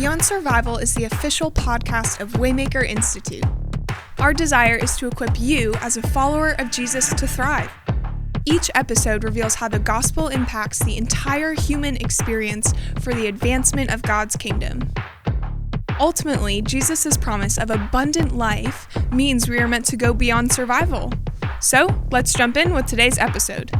Beyond Survival is the official podcast of Waymaker Institute. Our desire is to equip you as a follower of Jesus to thrive. Each episode reveals how the gospel impacts the entire human experience for the advancement of God's kingdom. Ultimately, Jesus' promise of abundant life means we are meant to go beyond survival. So, let's jump in with today's episode.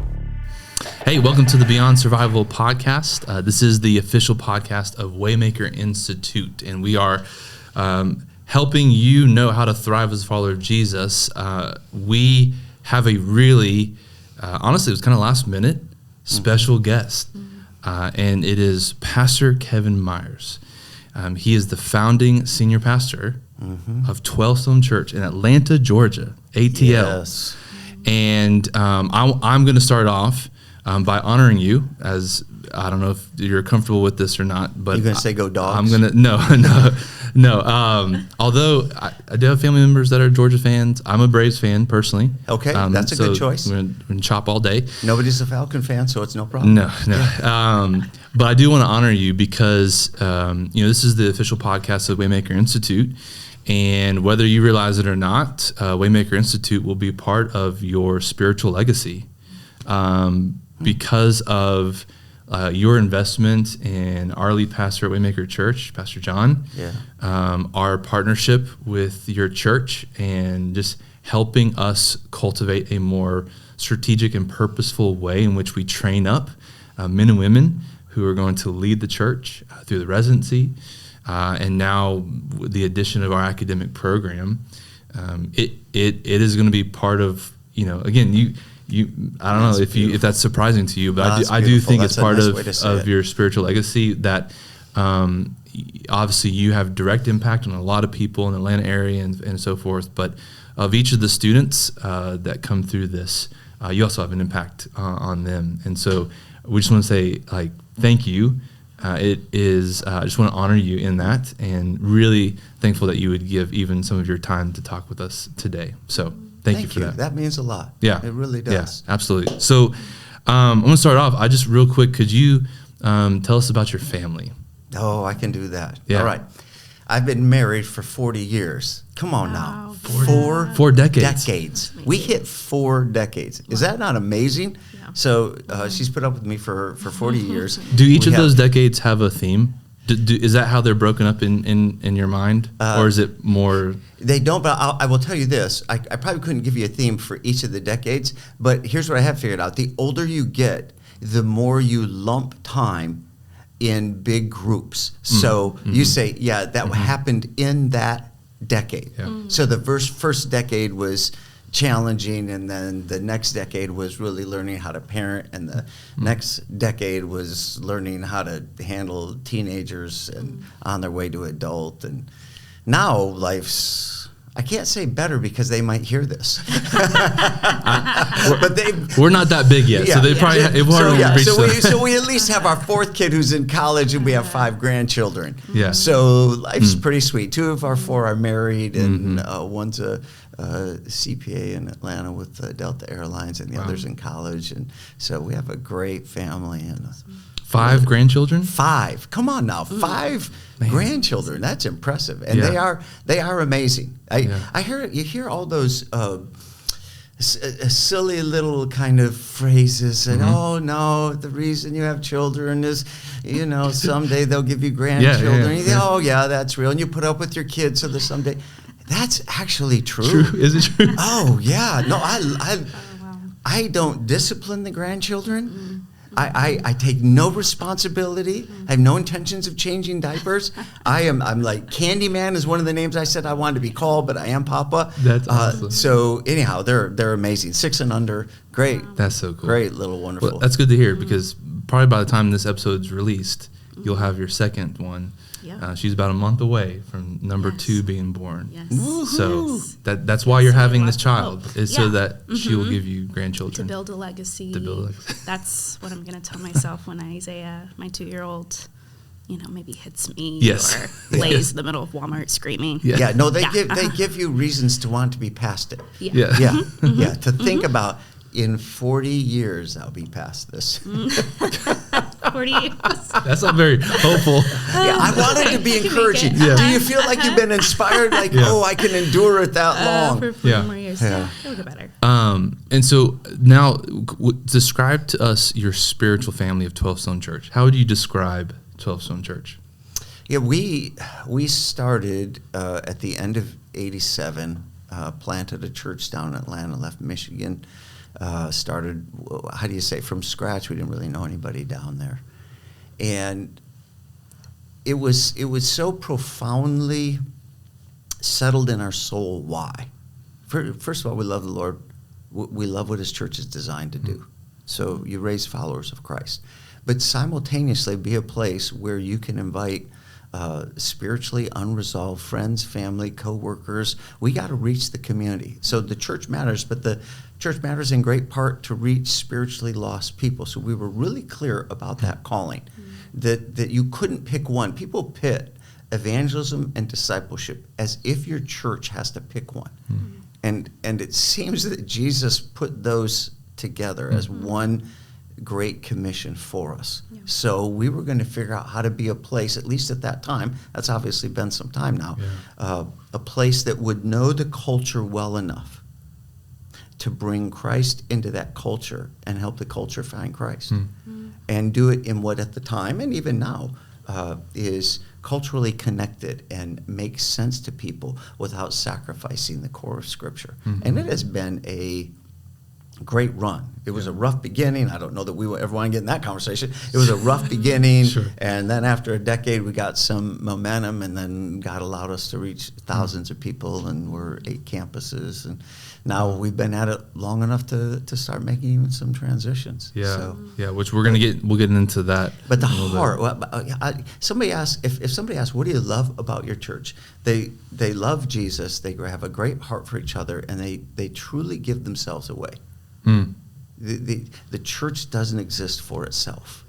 Hey, welcome to the Beyond Survival podcast. This is the official podcast of Waymaker Institute, and we are helping you know how to thrive as a follower of Jesus. We have a really, honestly, it was kind of last minute, special guest, and it is Pastor Kevin Myers. He is the founding senior pastor of 12 Stone Church in Atlanta, Georgia, ATL. Yes. And I'm going to start off by honoring you, as I don't know if you're comfortable with this or not, but you're going to say go dogs? I'm going to, no. Although I do have family members that are Georgia fans. I'm a Braves fan personally. Okay, that's a good choice. We're going to chop all day. Nobody's a Falcon fan, so it's no problem. No. But I do want to honor you because, this is the official podcast of Waymaker Institute. And whether you realize it or not, Waymaker Institute will be part of your spiritual legacy because of your investment in our lead pastor at Waymaker Church, Pastor John, our partnership with your church, and just helping us cultivate a more strategic and purposeful way in which we train up men and women who are going to lead the church through the residency. And now with the addition of our academic program, it is going to be part of, again, I don't know if that's surprising to you, but I do think it's part of your spiritual legacy that obviously you have direct impact on a lot of people in the Atlanta area and so forth. But of each of the students that come through this, you also have an impact on them. And so we just want to say, thank you. I just want to honor you in that, and really thankful that you would give even some of your time to talk with us today. So thank you for that. That means a lot. Yeah. It really does. Yeah, absolutely. So I'm going to start off. Just real quick, could you tell us about your family? Oh, I can do that. Yeah. All right. I've been married for 40 years. Come on now. 4 decades. Decades. We hit 4 decades. Is that not amazing? Yeah. So she's put up with me for 40 years. Do each of those decades have a theme? Is that how they're broken up in your mind? Or is it more? They don't, but I will tell you this. I probably couldn't give you a theme for each of the decades, but here's what I have figured out. The older you get, the more you lump time in big groups. So you say, that happened in that decade. Yeah. So the first decade was challenging, and then the next decade was really learning how to parent, and the next decade was learning how to handle teenagers and on their way to adult. And now life's, I can't say better because they might hear this. But we're not that big yet, so they probably So we at least have our 4th kid who's in college, and we have 5 grandchildren. Yeah. So life's pretty sweet. 2 of our 4 are married, and one's a CPA in Atlanta with Delta Airlines, and the other's in college. And so we have a great family. And 5 grandchildren? 5. Come on now, 5 grandchildren. That's impressive, and they are amazing. You hear all those silly little kind of phrases, and oh no, the reason you have children is, someday they'll give you grandchildren. And you think, oh yeah, that's real, and you put up with your kids so that someday. That's actually true. Is it true? Oh yeah, no, I don't discipline the grandchildren. I take no responsibility. I have no intentions of changing diapers. I'm like Candyman is one of the names I said I wanted to be called, but I am Papa. That's awesome. So anyhow, they're amazing. 6 and under, great. That's so cool. Great little wonderful. Well, that's good to hear because probably by the time this episode's released, you'll have your second one. Yeah. She's about a month away from number 2 being born. Yes. So that's why you're having this child, is so that she will give you grandchildren. To build a legacy. That's what I'm going to tell myself when Isaiah, my 2-year-old, maybe hits me or lays in the middle of Walmart screaming. They give you reasons to want to be past it. To think about, in 40 years I'll be past this. 48. That's not very hopeful. Yeah, I wanted to be encouraging. Yeah. Do you feel like you've been inspired? Like, I can endure it that long. For 4 more years. Yeah. It'll get better. And so now, describe to us your spiritual family of 12 Stone Church. How would you describe 12 Stone Church? Yeah, we started at the end of '87. Planted a church down in Atlanta, left Michigan. Started, how do you say, from scratch. We didn't really know anybody down there, and it was so profoundly settled in our soul. Why? First of all, we love the Lord. We love what His church is designed to do. So you raise followers of Christ, but simultaneously be a place where you can invite spiritually unresolved friends, family, co-workers. We got to reach the community. So the church matters, but the church matters in great part to reach spiritually lost people. So we were really clear about that calling, that you couldn't pick one. People pit evangelism and discipleship as if your church has to pick one. And it seems that Jesus put those together as one great commission for us. Yeah. So we were going to figure out how to be a place, at least at that time, that's obviously been some time now, a place that would know the culture well enough to bring Christ into that culture and help the culture find Christ. And do it in what at the time, and even now, is culturally connected and makes sense to people without sacrificing the core of Scripture. And it has been a great run. It was a rough beginning. I don't know that we will ever want to get in that conversation. It was a rough beginning, and then after a decade, we got some momentum, and then God allowed us to reach thousands of people, and we're 8 campuses, and now we've been at it long enough to start making even some transitions. Which we'll get into that. But the heart. Somebody asked if somebody asks, what do you love about your church? They love Jesus. They have a great heart for each other, and they truly give themselves away. The church doesn't exist for itself,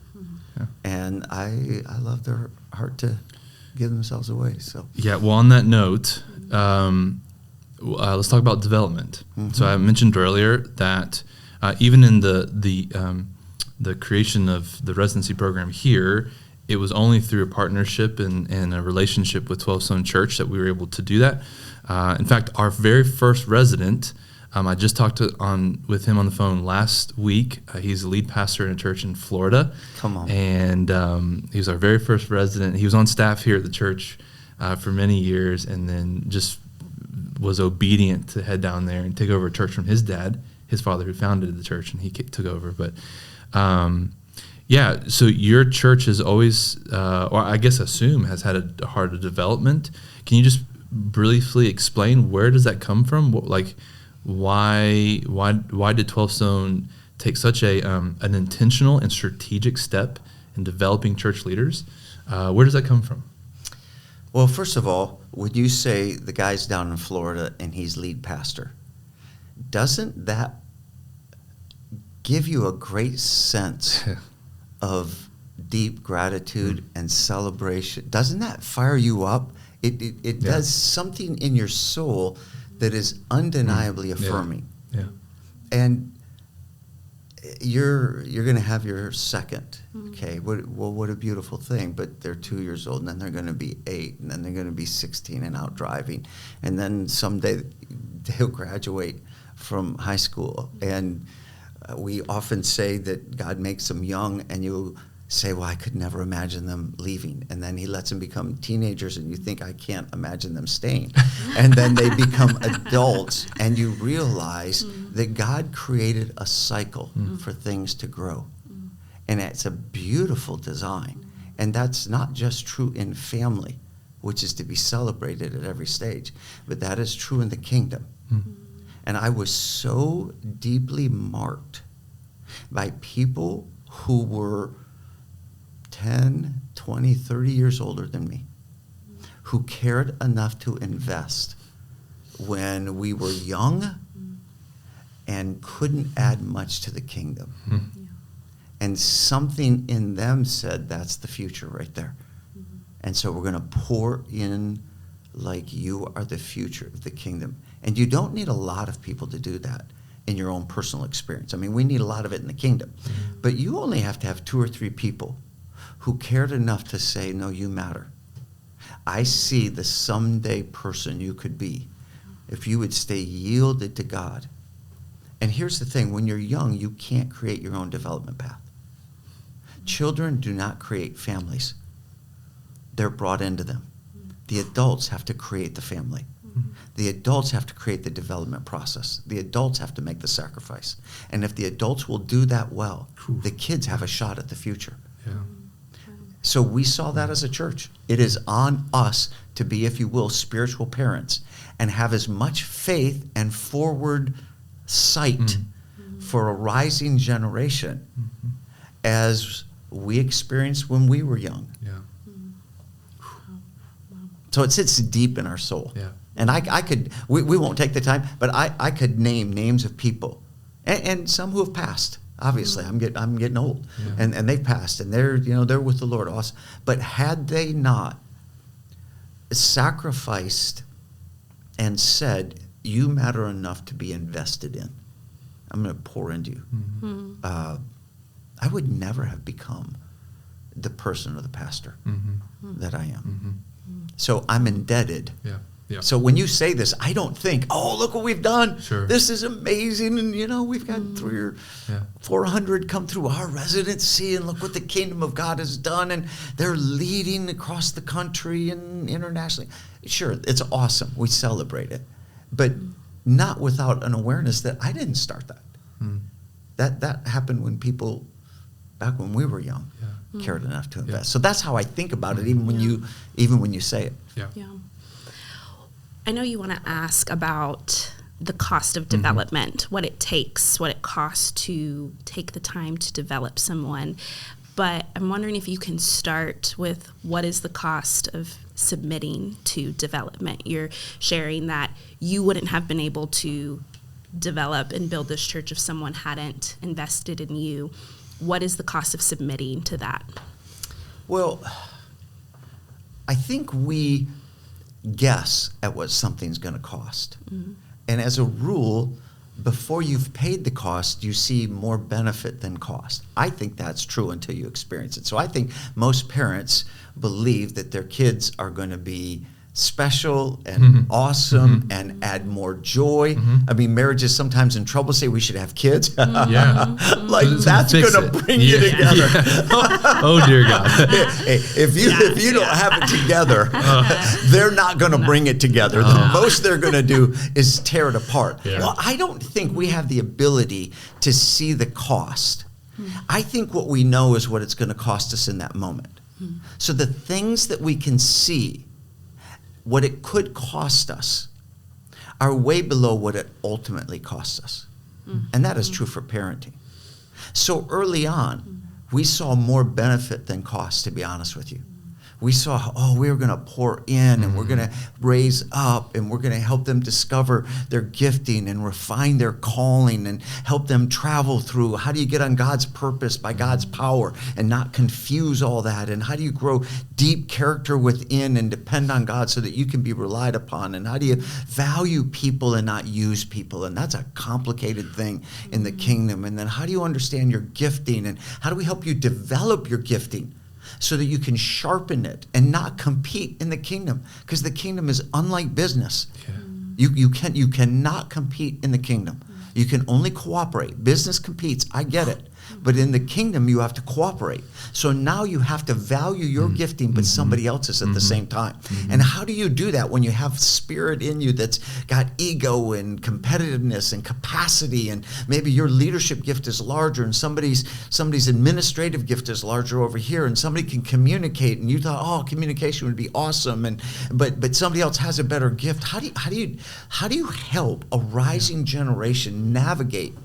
and I love their heart to give themselves away. So well, on that note, let's talk about development. So I mentioned earlier that even in the creation of the residency program here, it was only through a partnership and a relationship with 12 Stone Church that we were able to do that. In fact, our very first resident, I just talked with him on the phone last week. He's the lead pastor in a church in Florida. Come on. And he was our very first resident. He was on staff here at the church for many years, and then just was obedient to head down there and take over a church from his dad, his father, who founded the church, and he took over. But so your church has always, or I guess assume, has had a heart of development. Can you just briefly explain where does that come from? Why did 12 Stone take such an intentional and strategic step in developing church leaders? Where does that come from? Well, first of all, would you say the guy's down in Florida and he's lead pastor? Doesn't that give you a great sense of deep gratitude and celebration? Doesn't that fire you up? It does something in your soul that is undeniably affirming. And you're going to have your second. Okay, what a beautiful thing. But they're 2 years old, and then they're going to be 8, and then they're going to be 16 and out driving, and then someday they'll graduate from high school. And we often say that God makes them young, and you say, well, I could never imagine them leaving. And then He lets them become teenagers, and you think, I can't imagine them staying. And then they become adults, and you realize that God created a cycle for things to grow. And it's a beautiful design. And that's not just true in family, which is to be celebrated at every stage, but that is true in the kingdom. And I was so deeply marked by people who were 10, 20, 30 years older than me, who cared enough to invest when we were young and couldn't add much to the kingdom. And something in them said, that's the future right there. And so we're going to pour in like you are the future of the kingdom. And you don't need a lot of people to do that in your own personal experience. I mean, we need a lot of it in the kingdom. But you only have to have 2 or 3 people who cared enough to say, no, you matter. I see the someday person you could be if you would stay yielded to God. And here's the thing, when you're young, you can't create your own development path. Children do not create families. They're brought into them. The adults have to create the family. The adults have to create the development process. The adults have to make the sacrifice. And if the adults will do that well, the kids have a shot at the future. Yeah. So we saw that as a church. It is on us to be, if you will, spiritual parents and have as much faith and forward sight for a rising generation as we experienced when we were young. Yeah. So it sits deep in our soul. Yeah. And I could, we won't take the time, but I could name names of people and some who have passed. Obviously, I'm getting old, and they've passed, and they're with the Lord. Awesome. But had they not sacrificed and said, "You matter enough to be invested in. I'm going to pour into you," I would never have become the person or the pastor that I am. So I'm indebted. Yeah. Yeah. So when you say this, I don't think, oh, look what we've done. Sure. This is amazing. And, we've got 300 or 400 come through our residency, and look what the kingdom of God has done. And they're leading across the country and internationally. Sure, it's awesome. We celebrate it. But not without an awareness that I didn't start that. That happened when people, back when we were young, cared enough to invest. So that's how I think about it, even when you say it. Yeah. I know you want to ask about the cost of development, what it takes, what it costs to take the time to develop someone. But I'm wondering if you can start with what is the cost of submitting to development. You're sharing that you wouldn't have been able to develop and build this church if someone hadn't invested in you. What is the cost of submitting to that? Well, I think we guess at what something's going to cost. And as a rule, before you've paid the cost, you see more benefit than cost. I think that's true until you experience it. So I think most parents believe that their kids are going to be special and awesome and add more joy. I mean, marriage is sometimes in trouble. Say we should have kids. Like that's going to bring you together. Oh dear God. Hey, if you don't have it together, they're not going to bring it together. The most they're going to do is tear it apart. Well, I don't think we have the ability to see the cost. I think what we know is what it's going to cost us in that moment. So the things that we can see, what it could cost us, are way below what it ultimately costs us. And that is true for parenting. So early on, we saw more benefit than cost, to be honest with you. We saw, we were going to pour in and we're going to raise up and we're going to help them discover their gifting and refine their calling and help them travel through. How do you get on God's purpose by God's power and not confuse all that? And how do you grow deep character within and depend on God so that you can be relied upon? And how do you value people and not use people? And that's a complicated thing in the kingdom. And then how do you understand your gifting? And how do we help you develop your gifting so that you can sharpen it and not compete in the kingdom? Because the kingdom is unlike business. You cannot compete in the kingdom. You can only cooperate. Business competes, I get it. But in the kingdom, you have to cooperate. So now you have to value your gifting, but somebody else's at the same time. And how do you do that when you have spirit in you that's got ego and competitiveness and capacity, and maybe your leadership gift is larger and somebody's administrative gift is larger over here, and somebody can communicate, and you thought, communication would be awesome, but somebody else has a better gift. How do you help a rising generation navigate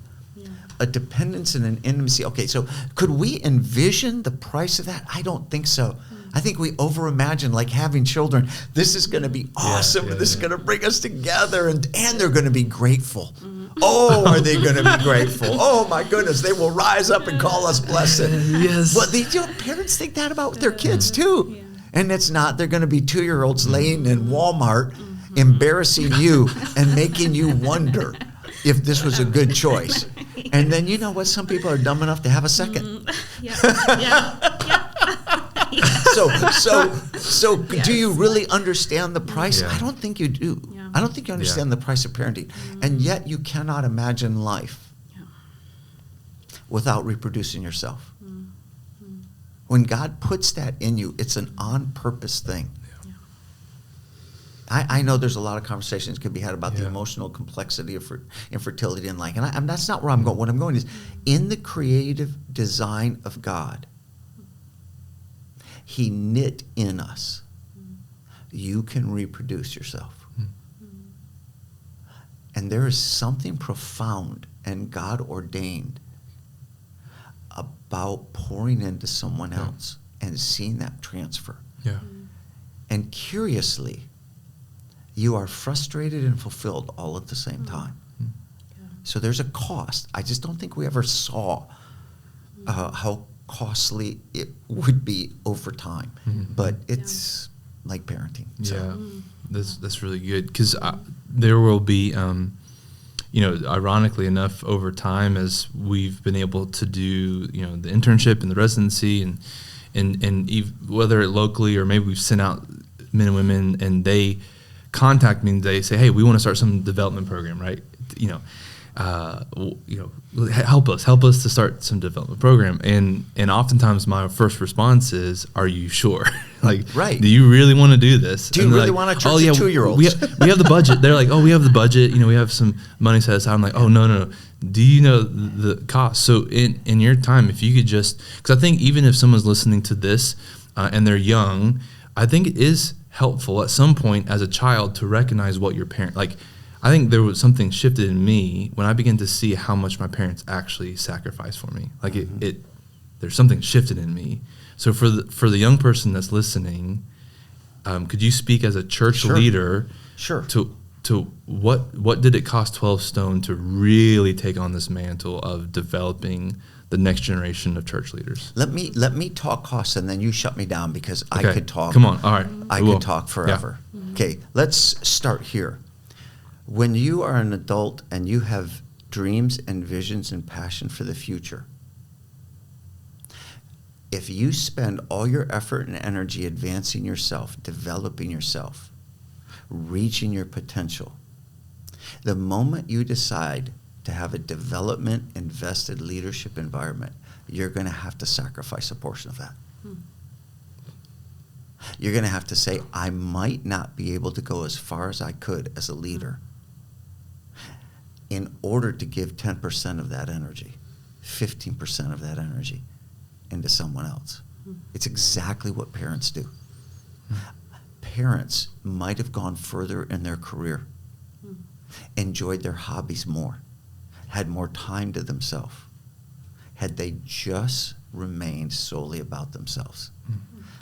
a dependence and an intimacy? Okay, so could we envision the price of that? I don't think so. I think we overimagine, like having children. This is going to be awesome, and this is going to bring us together, and they're going to be grateful. Oh, are they going to be grateful? Oh my goodness, they will rise up and call us blessed. Yes. Well, parents think that about their kids too. And it's not. They're going to be 2-year-olds laying in Walmart, embarrassing you and making you wonder if this was a good choice. And then you know what? Some people are dumb enough to have a second. So do you really understand the price? Yeah. I don't think you do. Yeah. I don't think you understand the price of parenting. And yet you cannot imagine life without reproducing yourself. When God puts that in you, it's an on-purpose thing. I know there's a lot of conversations could be had about the emotional complexity of infertility and like, and that's not where I'm going. What I'm going is, in the creative design of God, He knit in us. You can reproduce yourself. And there is something profound and God ordained about pouring into someone else and seeing that transfer. Yeah. And curiously, you are frustrated and fulfilled all at the same time. So there's a cost. I just don't think we ever saw how costly it would be over time. But it's like parenting. So. Yeah, that's really good, because there will be, ironically enough, over time, as we've been able to do, the internship and the residency, and whether locally or maybe we've sent out men and women, and they contact me and they say, hey, we want to start some development program, right? Help us to start some development program. And oftentimes my first response is, are you sure? Right. Do you really want to do this? Do you really want to church of 2-year-olds? We have the budget. They're like, oh, we have the budget. We have some money set aside. I'm like, oh, no. Do you know the cost? So in your time, if you could just, because I think even if someone's listening to this and they're young, I think it is helpful at some point as a child to recognize what your parent, I think there was something shifted in me when I began to see how much my parents actually sacrificed for me. There's something shifted in me. So for the young person that's listening, could you speak as a church leader? Sure. To what did it cost 12 Stone to really take on this mantle of developing the next generation of church leaders? Let me talk costs, and then you shut me down, because I could talk. Come on. All right. I could talk forever. Yeah. Okay, let's start here. When you are an adult and you have dreams and visions and passion for the future, if you spend all your effort and energy advancing yourself, developing yourself, reaching your potential, the moment you decide to have a development invested leadership environment, you're going to have to sacrifice a portion of that. You're going to have to say, I might not be able to go as far as I could as a leader in order to give 10% of that energy, 15% of that energy into someone else. It's exactly what parents do. Parents might have gone further in their career, enjoyed their hobbies more, had more time to themselves, had they just remained solely about themselves.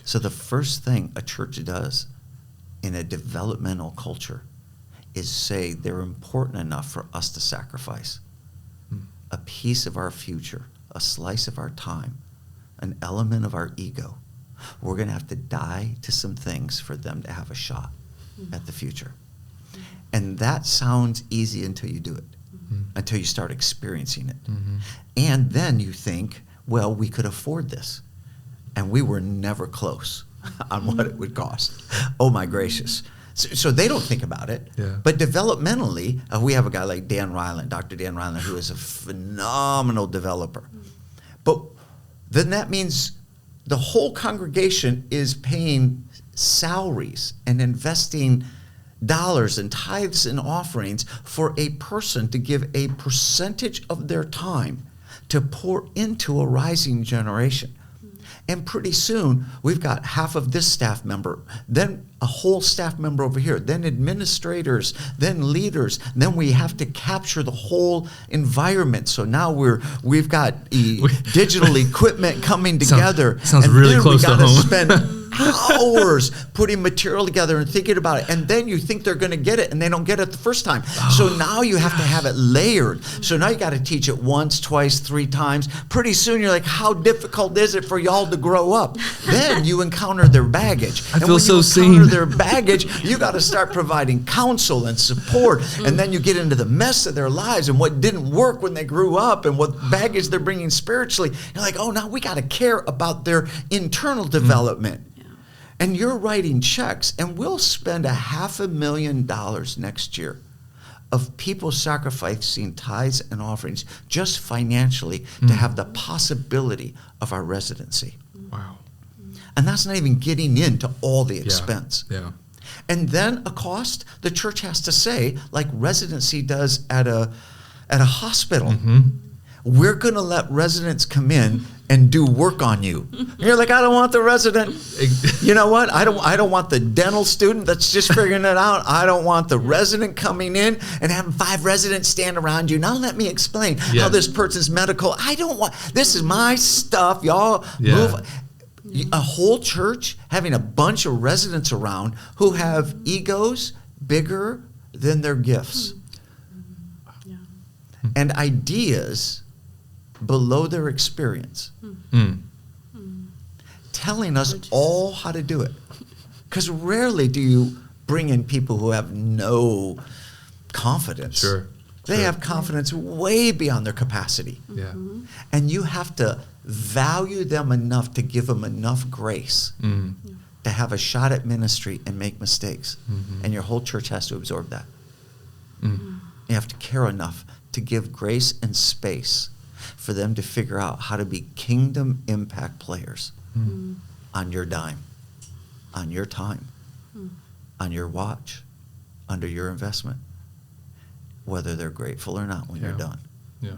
So the first thing a church does in a developmental culture is say they're important enough for us to sacrifice a piece of our future, a slice of our time, an element of our ego. We're going to have to die to some things for them to have a shot at the future. And that sounds easy until you do it, until you start experiencing it. And then you think, well, we could afford this. And we were never close on what it would cost. Oh, my gracious. So they don't think about it. Yeah. But developmentally, we have a guy like Dan Ryland, Dr. Dan Ryland, who is a phenomenal developer. But then that means the whole congregation is paying salaries and investing dollars and tithes and offerings for a person to give a percentage of their time to pour into a rising generation. And pretty soon, we've got half of this staff member, then a whole staff member over here, then administrators, then leaders. Then we have to capture the whole environment. So now we've got digital equipment coming together. Sounds really close to home. We got to spend hours putting material together and thinking about it. And then you think they're going to get it, and they don't get it the first time. So now you have to have it layered. So now you got to teach it once, twice, 3 times. Pretty soon you're like, how difficult is it for y'all to grow up? Then you encounter their baggage. I feel so seen. When you encounter their baggage, you got to start providing counsel and support. And then you get into the mess of their lives and what didn't work when they grew up and what baggage they're bringing spiritually. You're like, oh, now we got to care about their internal development. And you're writing checks, and we'll spend $500,000 next year of people sacrificing tithes and offerings just financially to have the possibility of our residency. Wow. And that's not even getting into all the expense. Yeah. And then a cost the church has to say, like residency does at a hospital. Mm-hmm. We're going to let residents come in and do work on you. And you're like, I don't want the resident. You know what? I don't want the dental student that's just figuring it out. I don't want the resident coming in and having 5 residents stand around you. Now let me explain how this person's medical. I don't want, this is my stuff. Y'all move. A whole church having a bunch of residents around who have egos bigger than their gifts. And ideas below their experience, telling us all how to do it. Because rarely do you bring in people who have no confidence. Sure. They have confidence way beyond their capacity. Yeah. And you have to value them enough to give them enough grace to have a shot at ministry and make mistakes. And your whole church has to absorb that. You have to care enough to give grace and space for them to figure out how to be kingdom impact players on your dime, on your time, on your watch, under your investment, whether they're grateful or not when you're done. Yeah.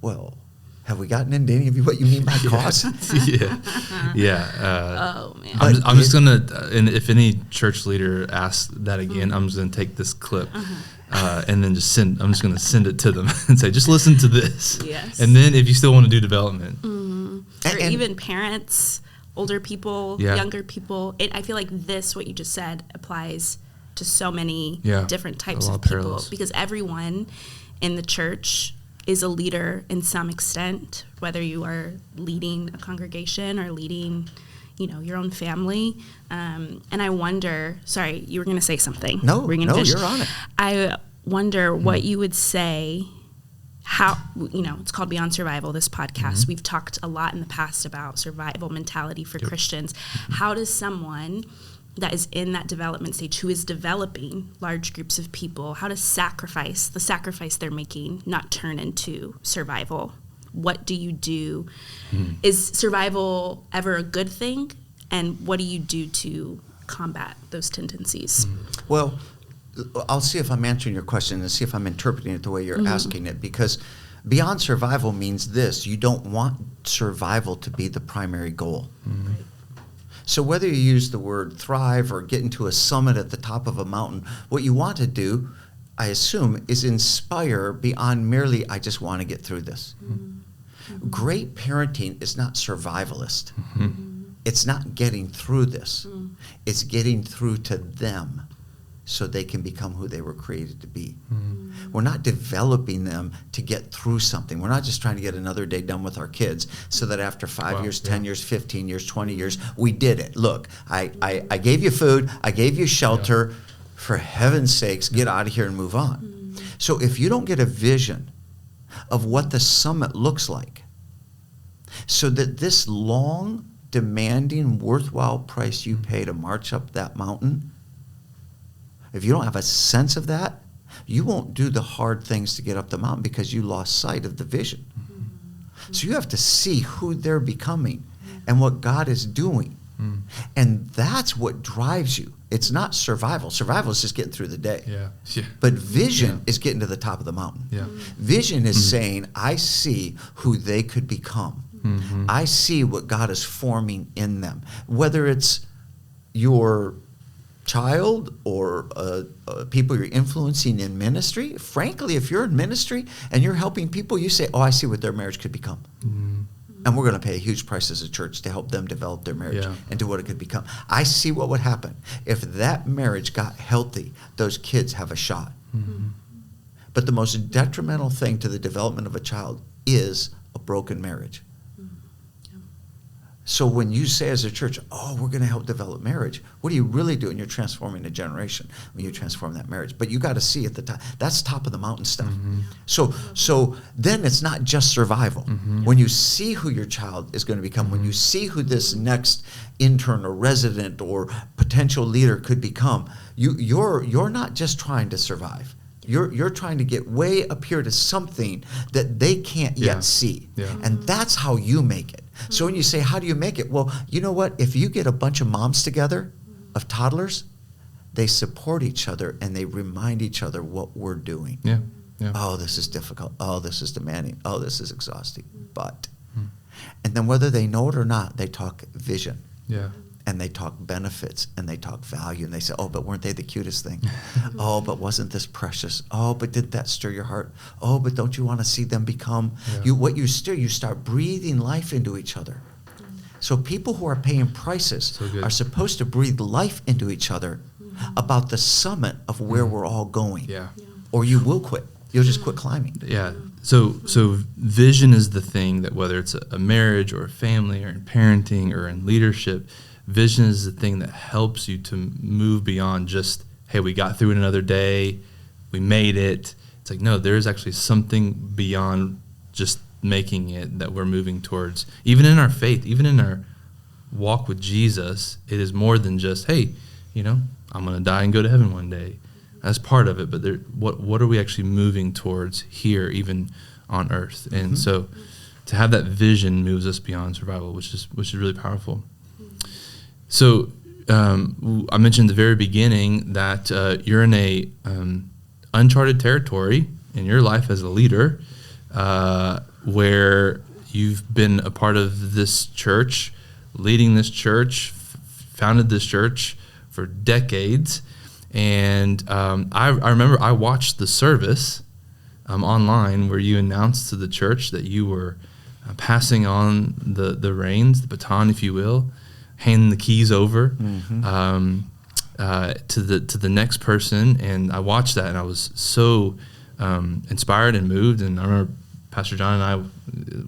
Well, have we gotten into any of you what you mean by cost? Oh man! I'm just gonna, and if any church leader asks that again, I'm just gonna take this clip and then just I'm just gonna send it to them and say, just listen to this. Yes. And then if you still want to do development, or even parents, older people, younger people, I feel like what you just said applies to so many different types of people, parallels. Because everyone in the church is a leader in some extent, whether you are leading a congregation or leading, your own family. And I wonder, sorry, you were going to say something. No, you're on it. I wonder what you would say, how, it's called Beyond Survival, this podcast. We've talked a lot in the past about survival mentality for Christians. How does someone that is in that development stage, who is developing large groups of people, how to the sacrifice they're making not turn into survival? What do you do? Is survival ever a good thing? And what do you do to combat those tendencies? Well, I'll see if I'm answering your question and see if I'm interpreting it the way you're asking it, because beyond survival means this: you don't want survival to be the primary goal. Right. So whether you use the word thrive or get into a summit at the top of a mountain, what you want to do, I assume, is inspire beyond merely, I just want to get through this. Great parenting is not survivalist. It's not getting through this. It's getting through to them so they can become who they were created to be. We're not developing them to get through something. We're not just trying to get another day done with our kids so that after 5 years, 10 years, 15 years, 20 years, we did it. Look, I gave you food, I gave you shelter. For heaven's sakes, get out of here and move on. So if you don't get a vision of what the summit looks like, so that this long, demanding, worthwhile price you pay to march up that mountain, if you don't have a sense of that, you won't do the hard things to get up the mountain because you lost sight of the vision. So you have to see who they're becoming and what God is doing. And that's what drives you. It's not survival. Survival is just getting through the day. But vision is getting to the top of the mountain. Vision is saying, I see who they could become. I see what God is forming in them. Whether it's your child or people you're influencing in ministry. Frankly, if you're in ministry and you're helping people, you say, I see what their marriage could become. And we're going to pay a huge price as a church to help them develop their marriage into what it could become. I see what would happen if that marriage got healthy. Those kids have a shot. But the most detrimental thing to the development of a child is a broken marriage. So when you say as a church, oh, we're going to help develop marriage, what are you really doing? You're transforming a generation when you transform that marriage. But you got to see at the top, that's top of the mountain stuff. So then it's not just survival. When you see who your child is going to become, when you see who this next intern or resident or potential leader could become, you're not just trying to survive. You're trying to get way up here to something that they can't yet see. And that's how you make it. So when you say, how do you make it? Well, you know what? If you get a bunch of moms together, of toddlers, they support each other and they remind each other what we're doing. Oh, this is difficult. Oh, this is demanding. Oh, this is exhausting. But, and then whether they know it or not, they talk vision. And they talk benefits and they talk value and they say, oh, but weren't they the cutest thing? Oh, but wasn't this precious? Oh, but did that stir your heart? Oh, but don't you want to see them become? You start breathing life into each other. So people who are paying prices are supposed to breathe life into each other about the summit of where we're all going. Or you will quit. You'll just quit climbing. So vision is the thing that whether it's a marriage or a family or in parenting or in leadership, vision is the thing that helps you to move beyond just, hey, we got through it another day, we made it. It's like, no, there's actually something beyond just making it that we're moving towards. Even in our faith, even in our walk with Jesus, it is more than just, hey, I'm going to die and go to heaven one day. That's part of it, but what are we actually moving towards here, even on earth? And so to have that vision moves us beyond survival, which is really powerful. So I mentioned at the very beginning that you're in a uncharted territory in your life as a leader, where you've been a part of this church, leading this church, founded this church for decades. And I remember I watched the service online where you announced to the church that you were passing on the reins, the baton, if you will, handing the keys over to the next person. And I watched that, and I was so inspired and moved. And I remember Pastor John and I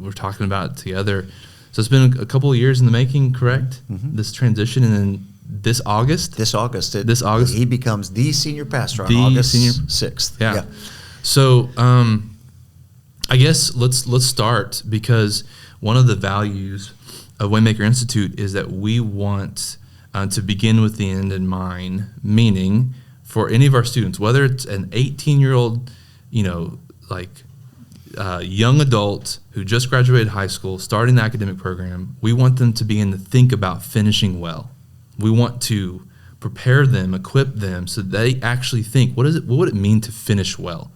were talking about it together. So it's been a couple of years in the making, correct? This transition, and then this August, he becomes the senior pastor on August 6th. Yeah. So I guess let's start, because one of the values of Waymaker Institute is that we want to begin with the end in mind, meaning for any of our students, whether it's an 18-year-old, young adult who just graduated high school, starting the academic program, we want them to begin to think about finishing well. We want to prepare them, equip them, so they actually think, what would it mean to finish well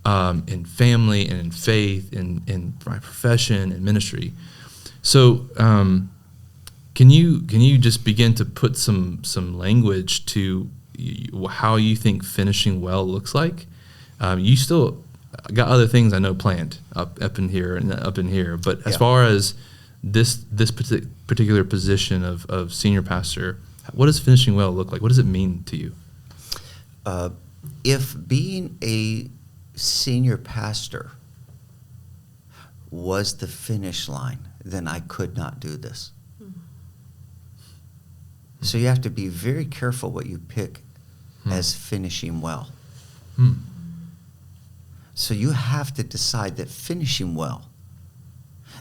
in family and in faith, in my profession and ministry. So can you just begin to put some language to how you think finishing well looks like? You still got other things I know planned up in here, but as far as this particular position of senior pastor, what does finishing well look like? What does it mean to you? If being a senior pastor was the finish line, then I could not do this. So you have to be very careful what you pick as finishing well. So you have to decide that finishing well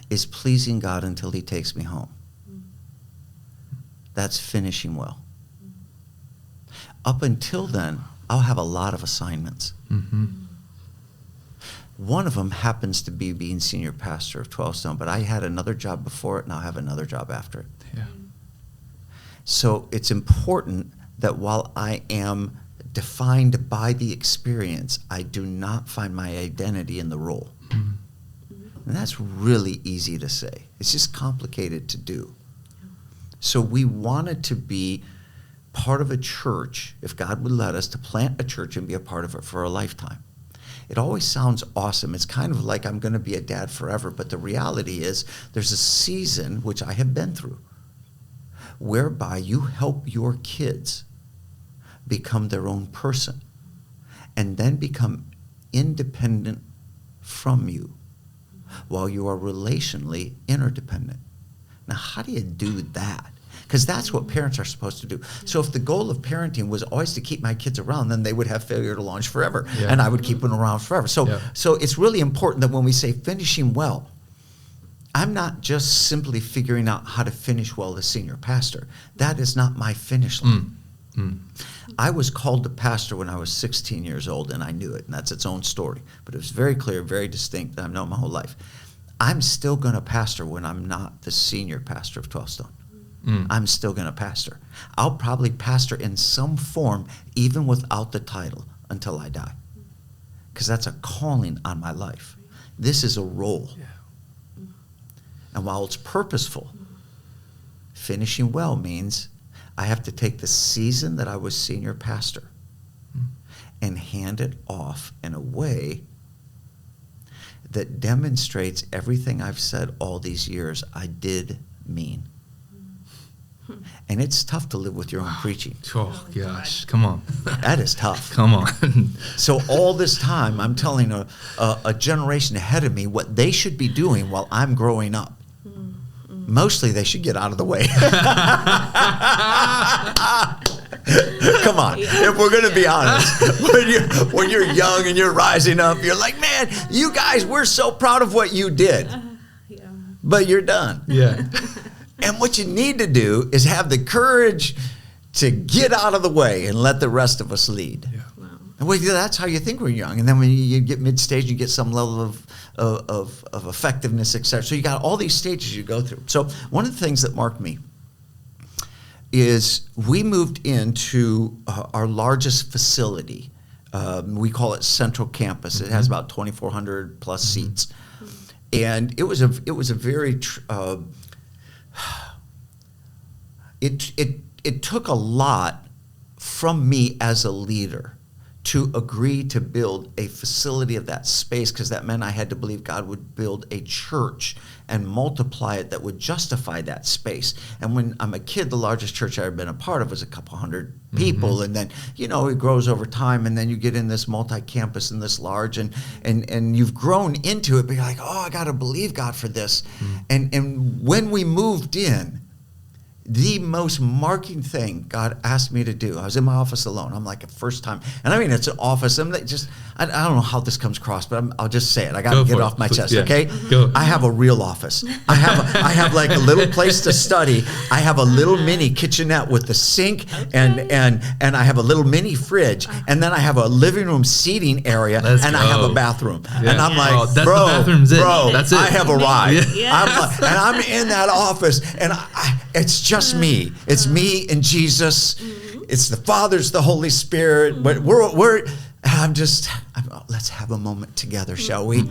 is pleasing God until he takes me home. That's finishing well. Up until then, I'll have a lot of assignments. One of them happens to be being senior pastor of 12 Stone, but I had another job before it, and I'll have another job after it. So it's important that while I am defined by the experience, I do not find my identity in the role. And that's really easy to say. It's just complicated to do. So we wanted to be part of a church, if God would let us, to plant a church and be a part of it for a lifetime. It always sounds awesome. It's kind of like I'm going to be a dad forever, but the reality is there's a season, which I have been through, whereby you help your kids become their own person and then become independent from you while you are relationally interdependent. Now, how do you do that? Because that's what parents are supposed to do. So if the goal of parenting was always to keep my kids around, then they would have failure to launch forever, and I would keep them around forever. So it's really important that when we say finishing well, I'm not just simply figuring out how to finish well as senior pastor. That is not my finish line. I was called to pastor when I was 16 years old, and I knew it, and that's its own story. But it was very clear, very distinct, that I've known my whole life. I'm still going to pastor when I'm not the senior pastor of 12 Stone. I'm still going to pastor. I'll probably pastor in some form, even without the title, until I die. Because that's a calling on my life. This is a role. And while it's purposeful, finishing well means I have to take the season that I was senior pastor and hand it off in a way that demonstrates everything I've said all these years I did mean. And it's tough to live with your own preaching. Oh, gosh. Come on. That is tough. Come on. So all this time, I'm telling a generation ahead of me what they should be doing while I'm growing up. Mostly they should get out of the way. Come on. If we're going to be honest, when you're young and you're rising up, you're like, man, you guys, we're so proud of what you did. But you're done. Yeah. And what you need to do is have the courage to get out of the way and let the rest of us lead. Yeah. Well, that's how you think when you're young. And then when you get mid-stage, you get some level of effectiveness, etc. So you got all these stages you go through. So one of the things that marked me is we moved into our largest facility. We call it Central Campus. It has about 2,400 plus seats. And it was a very... It took a lot from me as a leader to agree to build a facility of that space, because that meant I had to believe God would build a church and multiply it that would justify that space. And when I'm a kid, the largest church I've ever been a part of was a couple hundred people. And then, it grows over time, and then you get in this multi-campus and this large, and you've grown into it, but you're like, oh, I got to believe God for this. And when we moved in, the most marking thing God asked me to do, I was in my office alone. I'm like, a first time. And I mean, it's an office. I don't know how this comes across, but I'll just say it. I got to get it off my chest, okay? Go. I have a real office. I have like a little place to study. I have a little mini kitchenette with the sink, and I have a little mini fridge, and then I have a living room seating area, I have a bathroom. Yeah. And I'm like, that's it. I have arrived. And I'm in that office, and it's just me. It's me and Jesus. It's the Father, it's the Holy Spirit. But let's have a moment together, shall we?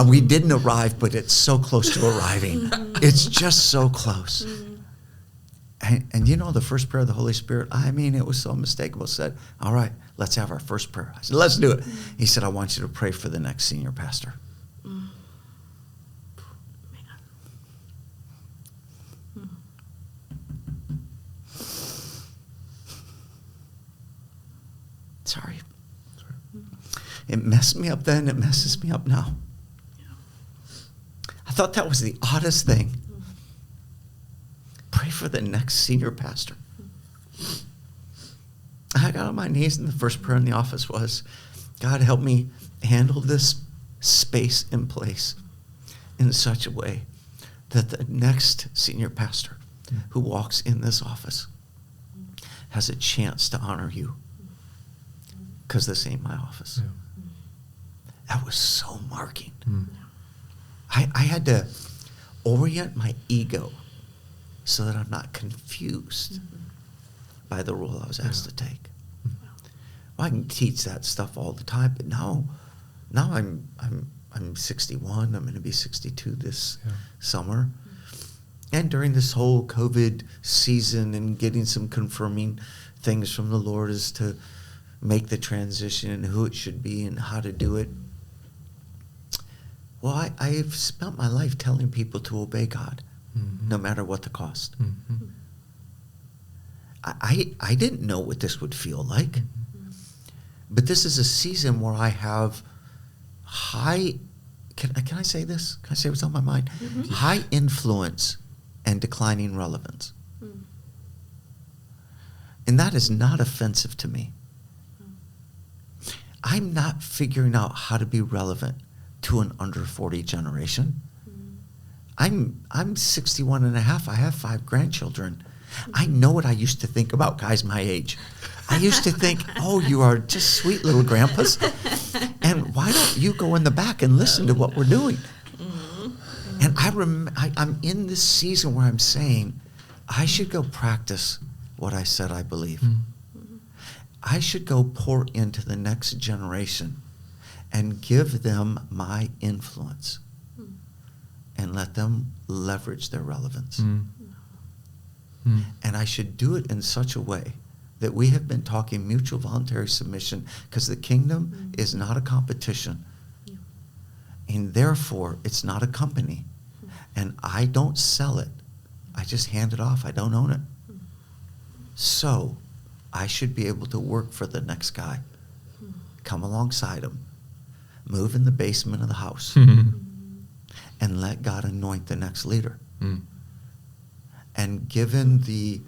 We didn't arrive, but it's so close to arriving. It's just so close. And the first prayer of the Holy Spirit, I mean, it was so unmistakable. It said, all right, let's have our first prayer. I said, let's do it. He said, I want you to pray for the next senior pastor. Sorry. It messed me up then. It messes me up now. I thought that was the oddest thing. Pray for the next senior pastor. I got on my knees, and the first prayer in the office was, God, help me handle this space and place in such a way that the next senior pastor who walks in this office has a chance to honor you. Because this ain't my office. Yeah. That was so marking. I had to orient my ego so that I'm not confused by the role I was asked to take. Well, I can teach that stuff all the time, but now I'm 61. I'm going to be 62 this summer. And during this whole COVID season and getting some confirming things from the Lord as to make the transition and who it should be and how to do it. Well, I've spent my life telling people to obey God, no matter what the cost. I didn't know what this would feel like, but this is a season where I have high, can I say this? Can I say what's on my mind? High influence and declining relevance. And that is not offensive to me. I'm not figuring out how to be relevant to an under 40 generation. I'm 61 and a half. I have 5 grandchildren. I know what I used to think about guys my age. I used to think, oh, you are just sweet little grandpas. And why don't you go in the back and listen to what we're doing? And I'm in this season where I'm saying, I should go practice what I said I believe. I should go pour into the next generation and give them my influence and let them leverage their relevance. And I should do it in such a way that we have been talking mutual voluntary submission, because the kingdom is not a competition. And therefore, it's not a company. And I don't sell it. I just hand it off. I don't own it. So I should be able to work for the next guy, come alongside him, move in the basement of the house, and let God anoint the next leader. And given the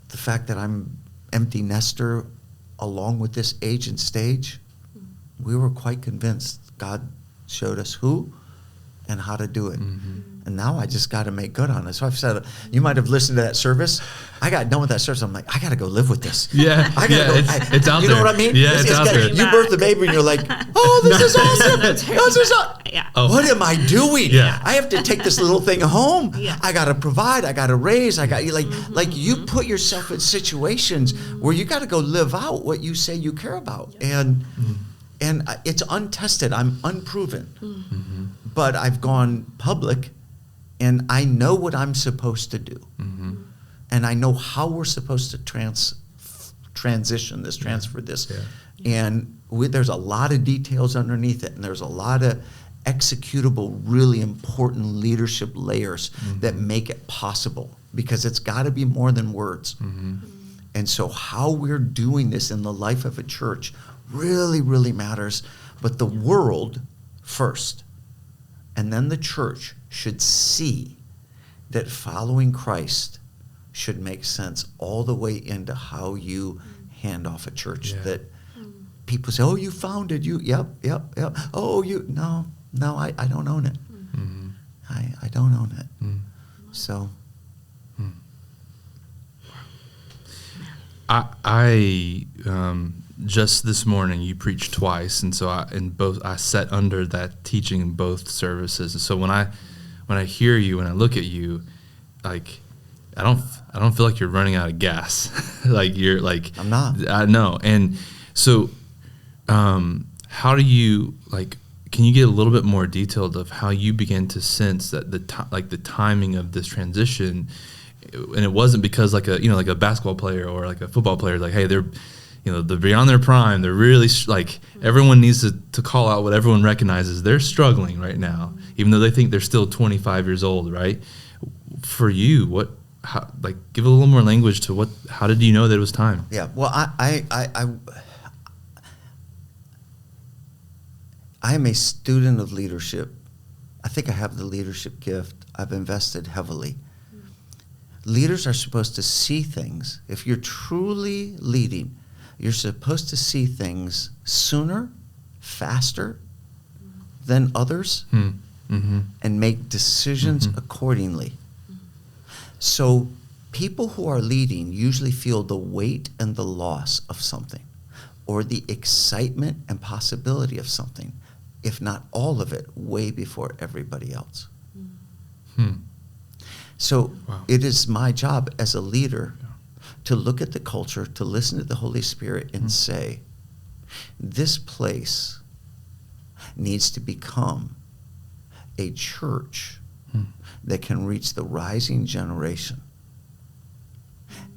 fact that I'm empty nester along with this age and stage, we were quite convinced God showed us who and how to do it. And now I just got to make good on it. So I've said, you might have listened to that service. I got done with that service. I'm like, I got to go live with this. Yeah, I gotta go. It's out there. You know what I mean? Yeah, it's out there. You birth the baby and you're like, oh, this is awesome. This is awesome. What am I doing? Yeah. I have to take this little thing home. Yeah. I got to provide. I got to raise. I got you like you put yourself in situations where you got to go live out what you say you care about. And it's untested. I'm unproven. But I've gone public, and I know what I'm supposed to do. And I know how we're supposed to transition this, transfer this. And there's a lot of details underneath it, and there's a lot of executable, really important leadership layers that make it possible, because it's got to be more than words. And so how we're doing this in the life of a church really, really matters. But the world first, and then the church should see that following Christ should make sense all the way into how you hand off a church. That people say, oh, you founded, yep. Oh, no, I don't own it. I don't own it. So. I just this morning you preached twice, and so I sat under that teaching in both services. And so when I hear you, when I look at you, like I don't feel like you're running out of gas. Like you're like I'm not. I know. And so how do you can you get a little bit more detailed of how you begin to sense that the timing of this transition? And it wasn't because like a basketball player or like a football player, like, hey, they're beyond their prime. They're really everyone needs to call out what everyone recognizes. They're struggling right now, even though they think they're still 25 years old, right? For you, give a little more language to how did you know that it was time? Yeah, well, I am a student of leadership. I think I have the leadership gift. I've invested heavily. Leaders are supposed to see things. If you're truly leading, you're supposed to see things sooner, faster than others, and make decisions accordingly. So people who are leading usually feel the weight and the loss of something, or the excitement and possibility of something, if not all of it, way before everybody else. So it is my job as a leader to look at the culture, to listen to the Holy Spirit and say, this place needs to become a church that can reach the rising generation.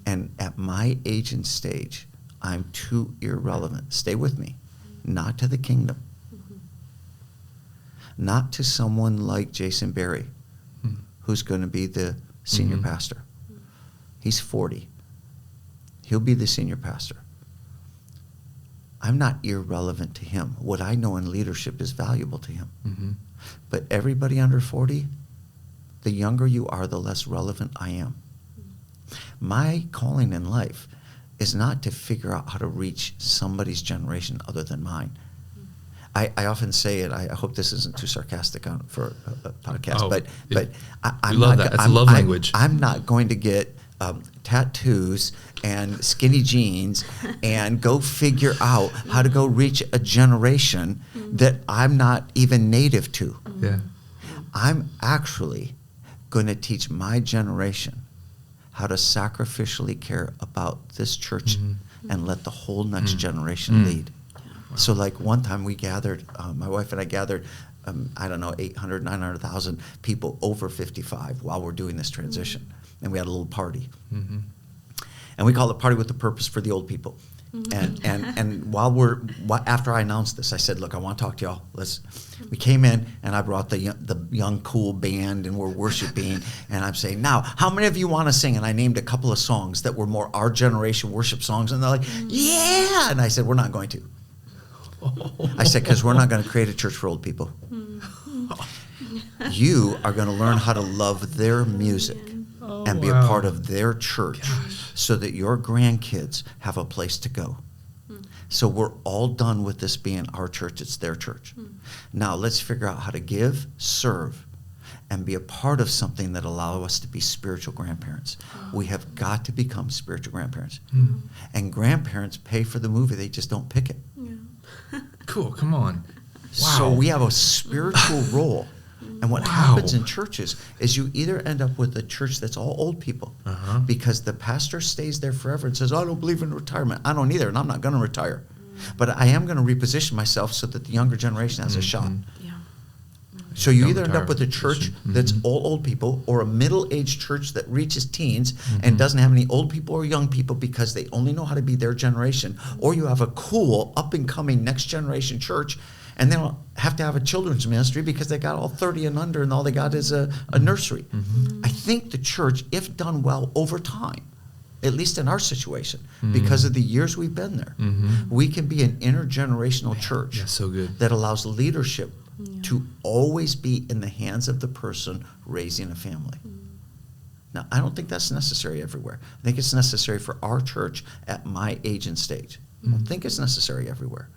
And at my age and stage, I'm too irrelevant. Stay with me. Not to the kingdom. Not to someone like Jason Berry, who's going to be the senior pastor. He's 40. He'll be the senior pastor. I'm not irrelevant to him. What I know in leadership is valuable to him. But everybody under 40, the younger you are, the less relevant I am. My calling in life is not to figure out how to reach somebody's generation other than mine. I often say it. I hope this isn't too sarcastic for a podcast, but I love that. It's a love language. I'm not going to get tattoos and skinny jeans and go figure out how to go reach a generation that I'm not even native to. Yeah. I'm actually going to teach my generation how to sacrificially care about this church and let the whole next generation lead. Wow. So like one time we gathered, my wife and I gathered, 800, 900,000 people over 55 while we're doing this transition. And we had a little party. And we called it Party with the Purpose for the Old People. And after I announced this, I said, look, I want to talk to y'all. We came in, and I brought the young, cool band, and we're worshiping. And I'm saying, now, how many of you want to sing? And I named a couple of songs that were more our generation worship songs. And they're like, yeah. And I said, we're not going to. I said, because we're not going to create a church for old people. You are going to learn how to love their music and be a part of their church so that your grandkids have a place to go. So we're all done with this being our church. It's their church. Now let's figure out how to give, serve, and be a part of something that allow us to be spiritual grandparents. We have got to become spiritual grandparents. And grandparents pay for the movie. They just don't pick it. Cool. Come on. Wow. So we have a spiritual role. And what happens in churches is you either end up with a church that's all old people because the pastor stays there forever and says, I don't believe in retirement. I don't either, and I'm not going to retire. But I am going to reposition myself so that the younger generation has a shot. So you either end up with a church that's all old people or a middle-aged church that reaches teens and doesn't have any old people or young people because they only know how to be their generation, or you have a cool, up-and-coming next-generation church and they don't have to have a children's ministry because they got all 30 and under and all they got is a nursery. I think the church, if done well over time, at least in our situation, because of the years we've been there, we can be an intergenerational church so good. That allows leadership to always be in the hands of the person raising a family. Now, I don't think that's necessary everywhere. I think it's necessary for our church at my age and stage. I don't think it's necessary everywhere.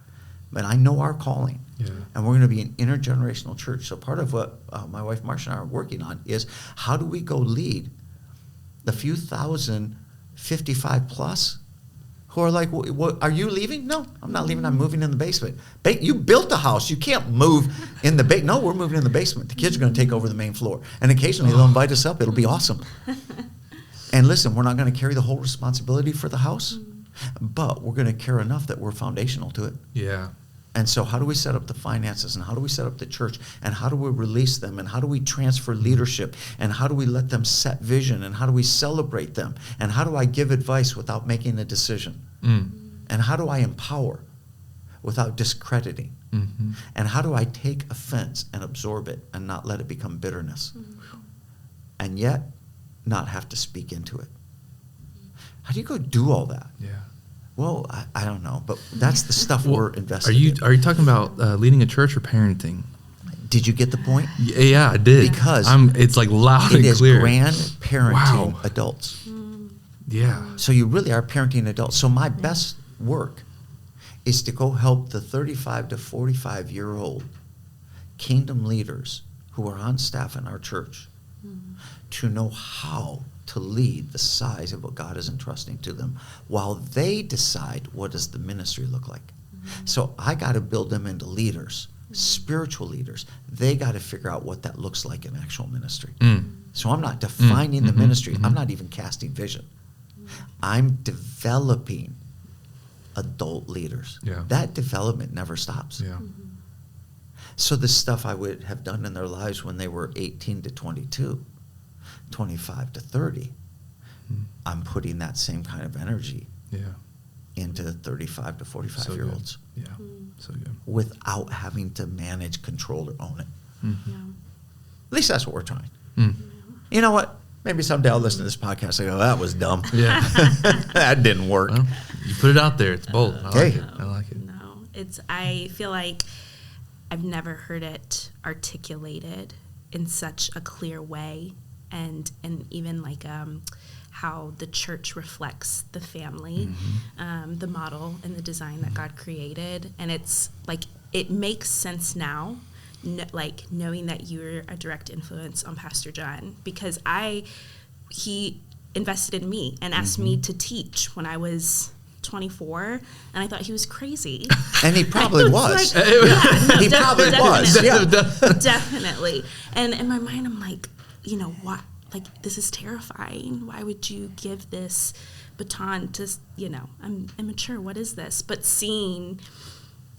But I know our calling, and we're going to be an intergenerational church. So part of what my wife Marsha and I are working on is how do we go lead the few thousand 55 plus who are like, what, are you leaving? No, I'm not leaving. I'm moving in the basement. You built a house. You can't move in the basement. No, we're moving in the basement. The kids are going to take over the main floor. And occasionally they'll invite us up. It'll be awesome. And listen, we're not going to carry the whole responsibility for the house, but we're going to care enough that we're foundational to it. Yeah. And so how do we set up the finances, and how do we set up the church, and how do we release them, and how do we transfer leadership, and how do we let them set vision, and how do we celebrate them, and how do I give advice without making a decision, and how do I empower without discrediting, and how do I take offense and absorb it and not let it become bitterness, and yet not have to speak into it? How do you go do all that? Yeah. Well, I don't know, but that's the stuff we're investing in. Are you talking about leading a church or parenting? Did you get the point? Yeah, I did. Because it's like loud and clear. It is grandparenting adults. Yeah. So you really are parenting adults. So my best work is to go help the 35 to 45-year-old kingdom leaders who are on staff in our church to know how to lead the size of what God is entrusting to them while they decide what does the ministry look like. So I got to build them into leaders, spiritual leaders. They got to figure out what that looks like in actual ministry. So I'm not defining the ministry. I'm not even casting vision. I'm developing adult leaders. That development never stops. So the stuff I would have done in their lives when they were 18 to 22, 25 to 30, I'm putting that same kind of energy into 35 to 45-year-olds. So good. Without having to manage, control, or own it. At least that's what we're trying. You know what? Maybe someday I'll listen to this podcast and go, that was dumb. That didn't work. Well, you put it out there. It's bold. I like it. I like it. No, I feel like I've never heard it articulated in such a clear way, and even like how the church reflects the family, the model and the design that God created. And it's like, it makes sense now, like knowing that you're a direct influence on Pastor John, because he invested in me and asked me to teach when I was 24, and I thought he was crazy. And he probably was. He probably was. Yeah. Definitely. And in my mind, I'm like, what? Like, this is terrifying. Why would you give this baton to, I'm immature. What is this? But seeing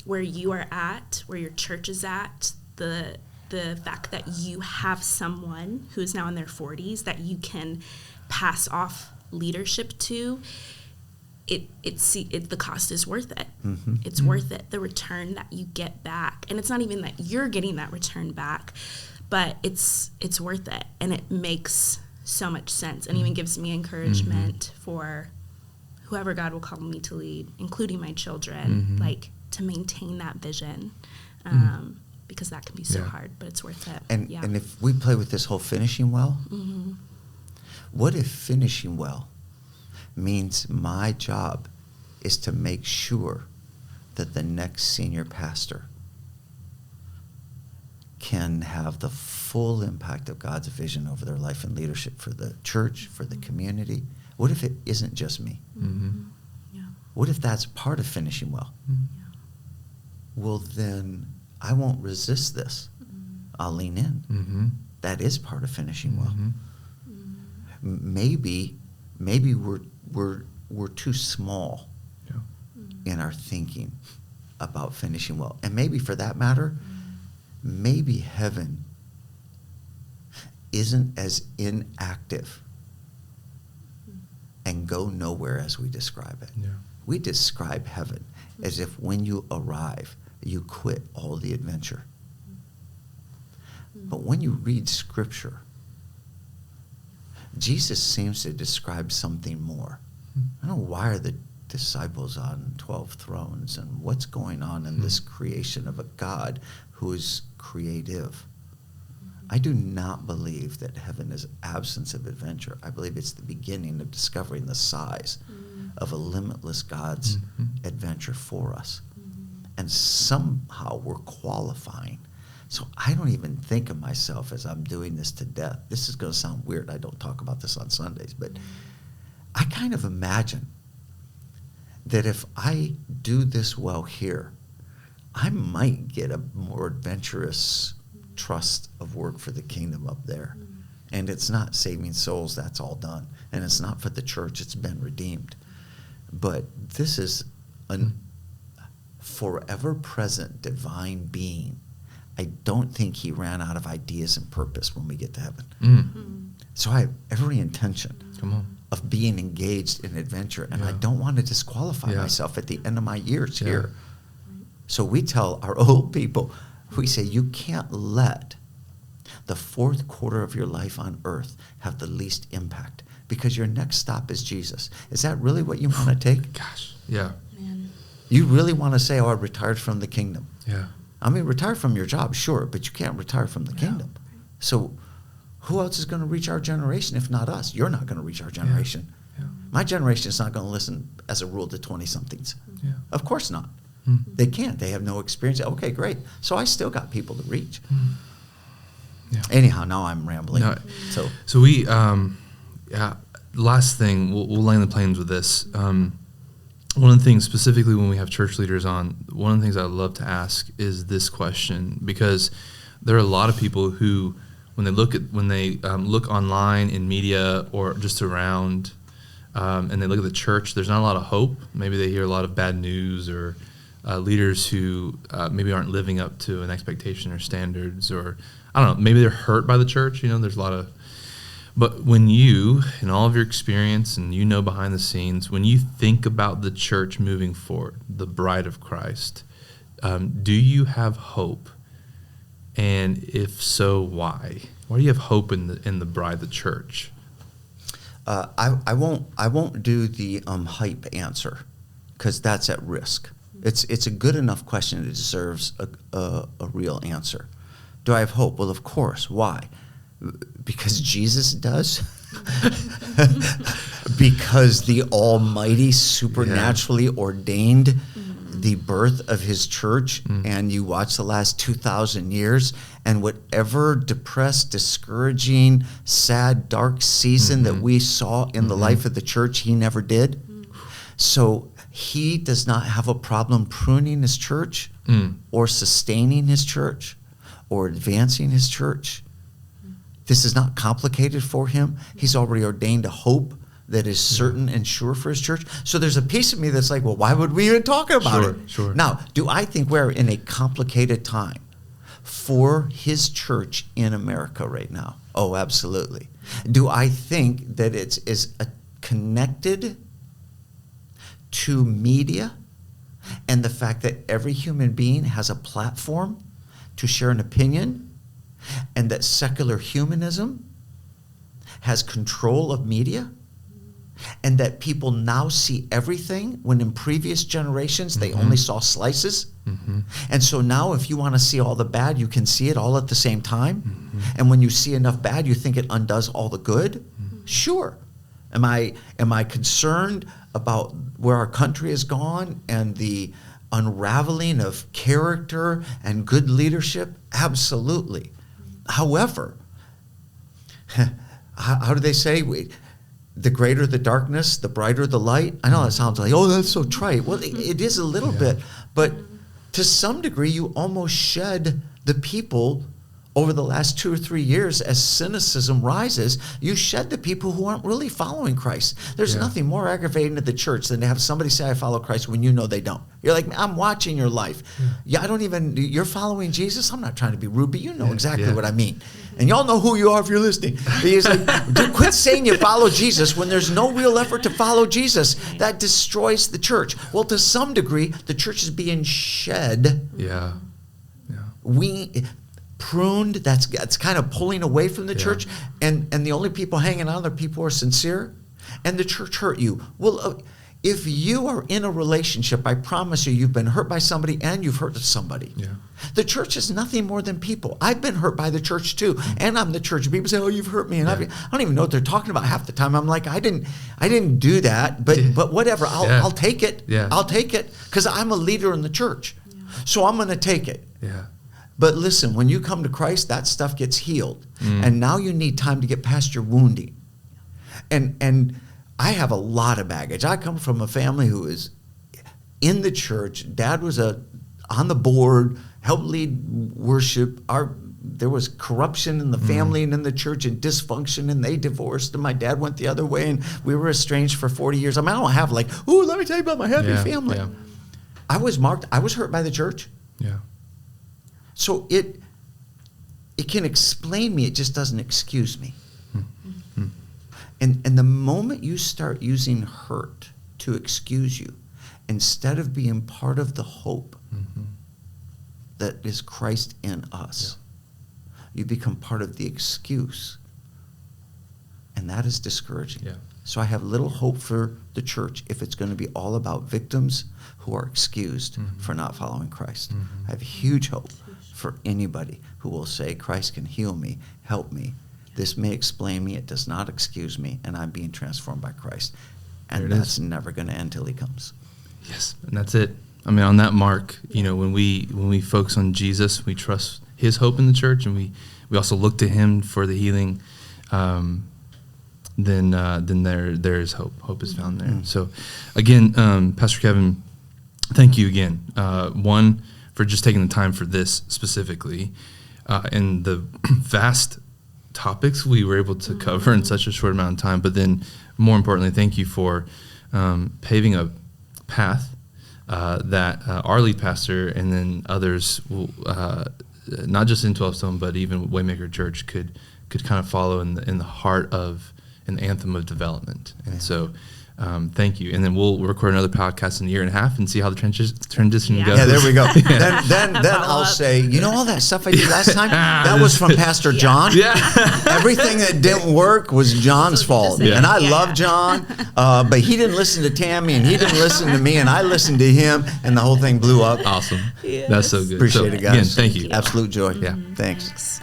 where you are at, where your church is at, the fact that you have someone who is now in their 40s that you can pass off leadership to, the cost is worth it. It's worth it, the return that you get back. And it's not even that you're getting that return back, but it's worth it. And it makes so much sense, and even gives me encouragement for whoever God will call me to lead, including my children, like to maintain that vision, because that can be so hard, but it's worth it. And if we play with this whole finishing well, what if finishing well means my job is to make sure that the next senior pastor can have the full impact of God's vision over their life and leadership for the church, for the community? What if it isn't just me? What if that's part of finishing well? Well, then I won't resist this. I'll lean in. That is part of finishing well. Maybe we're too small in our thinking about finishing well. And maybe for that matter, maybe heaven isn't as inactive and go nowhere as we describe it. We describe heaven as if when you arrive, you quit all the adventure. But when you read Scripture, Jesus seems to describe something more. I don't know, why are the disciples on 12 thrones, and what's going on in this creation of a God who is creative? I do not believe that heaven is absence of adventure. I believe it's the beginning of discovering the size of a limitless God's adventure for us. And somehow we're qualifying. So I don't even think of myself as I'm doing this to death. This is going to sound weird. I don't talk about this on Sundays, but I kind of imagine that if I do this well here, I might get a more adventurous trust of work for the kingdom up there. And it's not saving souls, that's all done. And it's not for the church, it's been redeemed. But this is a forever present divine being. I don't think he ran out of ideas and purpose when we get to heaven. So I have every intention of being engaged in adventure, and I don't want to disqualify myself at the end of my years here. So we tell our old people, we say, you can't let the fourth quarter of your life on earth have the least impact, because your next stop is Jesus. Is that really what you want to take? Gosh, yeah. Man. You really want to say, oh, I retired from the kingdom. Yeah. I mean, retire from your job, sure, but you can't retire from the kingdom. So who else is going to reach our generation if not us? You're not going to reach our generation. My generation is not going to listen, as a rule, to 20-somethings. Of course not. They can't. They have no experience. Okay, great. So I still got people to reach. Anyhow, now I'm rambling. No, so we, last thing, we'll land the planes with this. One of the things, specifically when we have church leaders on, one of the things I love to ask is this question, because there are a lot of people who, when they look online in media or just around, and they look at the church, there's not a lot of hope. Maybe they hear a lot of bad news, or leaders who maybe aren't living up to an expectation or standards, or I don't know, maybe they're hurt by the church. There's a lot of. But when you, in all of your experience, and behind the scenes, when you think about the church moving forward, the bride of Christ, do you have hope? And if so, why? Why do you have hope in the bride, the church? I won't do the hype answer, because that's at risk. It's a good enough question that deserves a real answer. Do I have hope? Well, of course. Why? Because Jesus does. Because the Almighty supernaturally ordained the birth of his church, and you watch the last 2,000 years, and whatever depressed, discouraging, sad, dark season that we saw in the life of the church, he never did. So he does not have a problem pruning his church or sustaining his church or advancing his church. This is not complicated for him. He's already ordained a hope that is certain and sure for his church. So there's a piece of me that's like, well, why would we even talk about it? Sure. Now, do I think we're in a complicated time for his church in America right now? Oh, absolutely. Do I think that it's connected to media and the fact that every human being has a platform to share an opinion, and that secular humanism has control of media, and that people now see everything when in previous generations they only saw slices? And so now if you want to see all the bad, you can see it all at the same time. And when you see enough bad, you think it undoes all the good? Sure. Am I concerned about where our country has gone and the unraveling of character and good leadership? Absolutely. However, how do they say? The greater the darkness, the brighter the light. I know that sounds like, oh, that's so trite. Well, it is a little bit. But to some degree, you almost shed the people over the last 2 or 3 years as cynicism rises. You shed the people who aren't really following Christ. There's nothing more aggravating to the church than to have somebody say, I follow Christ, when you know they don't. You're like, I'm watching your life. You're following Jesus? I'm not trying to be rude, but you know exactly what I mean. And y'all know who you are if you're listening. He's like, dude, quit saying you follow Jesus when there's no real effort to follow Jesus. That destroys the church. Well, to some degree, the church is being shed. Pruned, that's kind of pulling away from the church, and the only people hanging on are people who are sincere, and the church hurt you. Well, if you are in a relationship, I promise you've been hurt by somebody and you've hurt somebody. The church is nothing more than people. I've been hurt by the church too, and I'm the church. People say, oh, you've hurt me, and I don't even know what they're talking about half the time. I'm like, I didn't do that, but whatever, I'll take it. I'll take it, because I'm a leader in the church, so I'm going to take it. But listen, when you come to Christ, that stuff gets healed. And now you need time to get past your wounding. And I have a lot of baggage. I come from a family who is in the church. Dad was on the board, helped lead worship. There was corruption in the family and in the church and dysfunction, and they divorced, and my dad went the other way, and we were estranged for 40 years. I mean, I don't have like, ooh, let me tell you about my happy family. I was hurt by the church. So it can explain me, it just doesn't excuse me. And the moment you start using hurt to excuse you, instead of being part of the hope that is Christ in us, you become part of the excuse. And that is discouraging. So I have little hope for the church if it's going to be all about victims who are excused for not following Christ. I have huge hope for anybody who will say, Christ can heal me, help me. This may explain me, it does not excuse me, and I'm being transformed by Christ. And that's never going to end till he comes. Yes, and that's it. I mean, on that mark, when we focus on Jesus, we trust his hope in the church, and we also look to him for the healing, then there is hope. Hope is found there. So again, Pastor Kevin, thank you again. One, for just taking the time for this specifically, and the vast topics we were able to cover in such a short amount of time. But then, more importantly, thank you for paving a path that our lead pastor and then others, will, not just in 12 Stone, but even Waymaker Church, could kind of follow in the heart of an anthem of development. And so thank you. And then we'll record another podcast in a year and a half and see how the transition goes. Yeah, there we go. Then I'll say, you know, all that stuff I did last time, that was from Pastor John. Yeah. Everything that didn't work was John's fault. Yeah. And I love John, but he didn't listen to Tammy, and he didn't listen to me, and I listened to him, and the whole thing blew up. Awesome. That's so good. Appreciate it, guys. Again, thank you. Absolute joy. Yeah. Thanks. Thanks.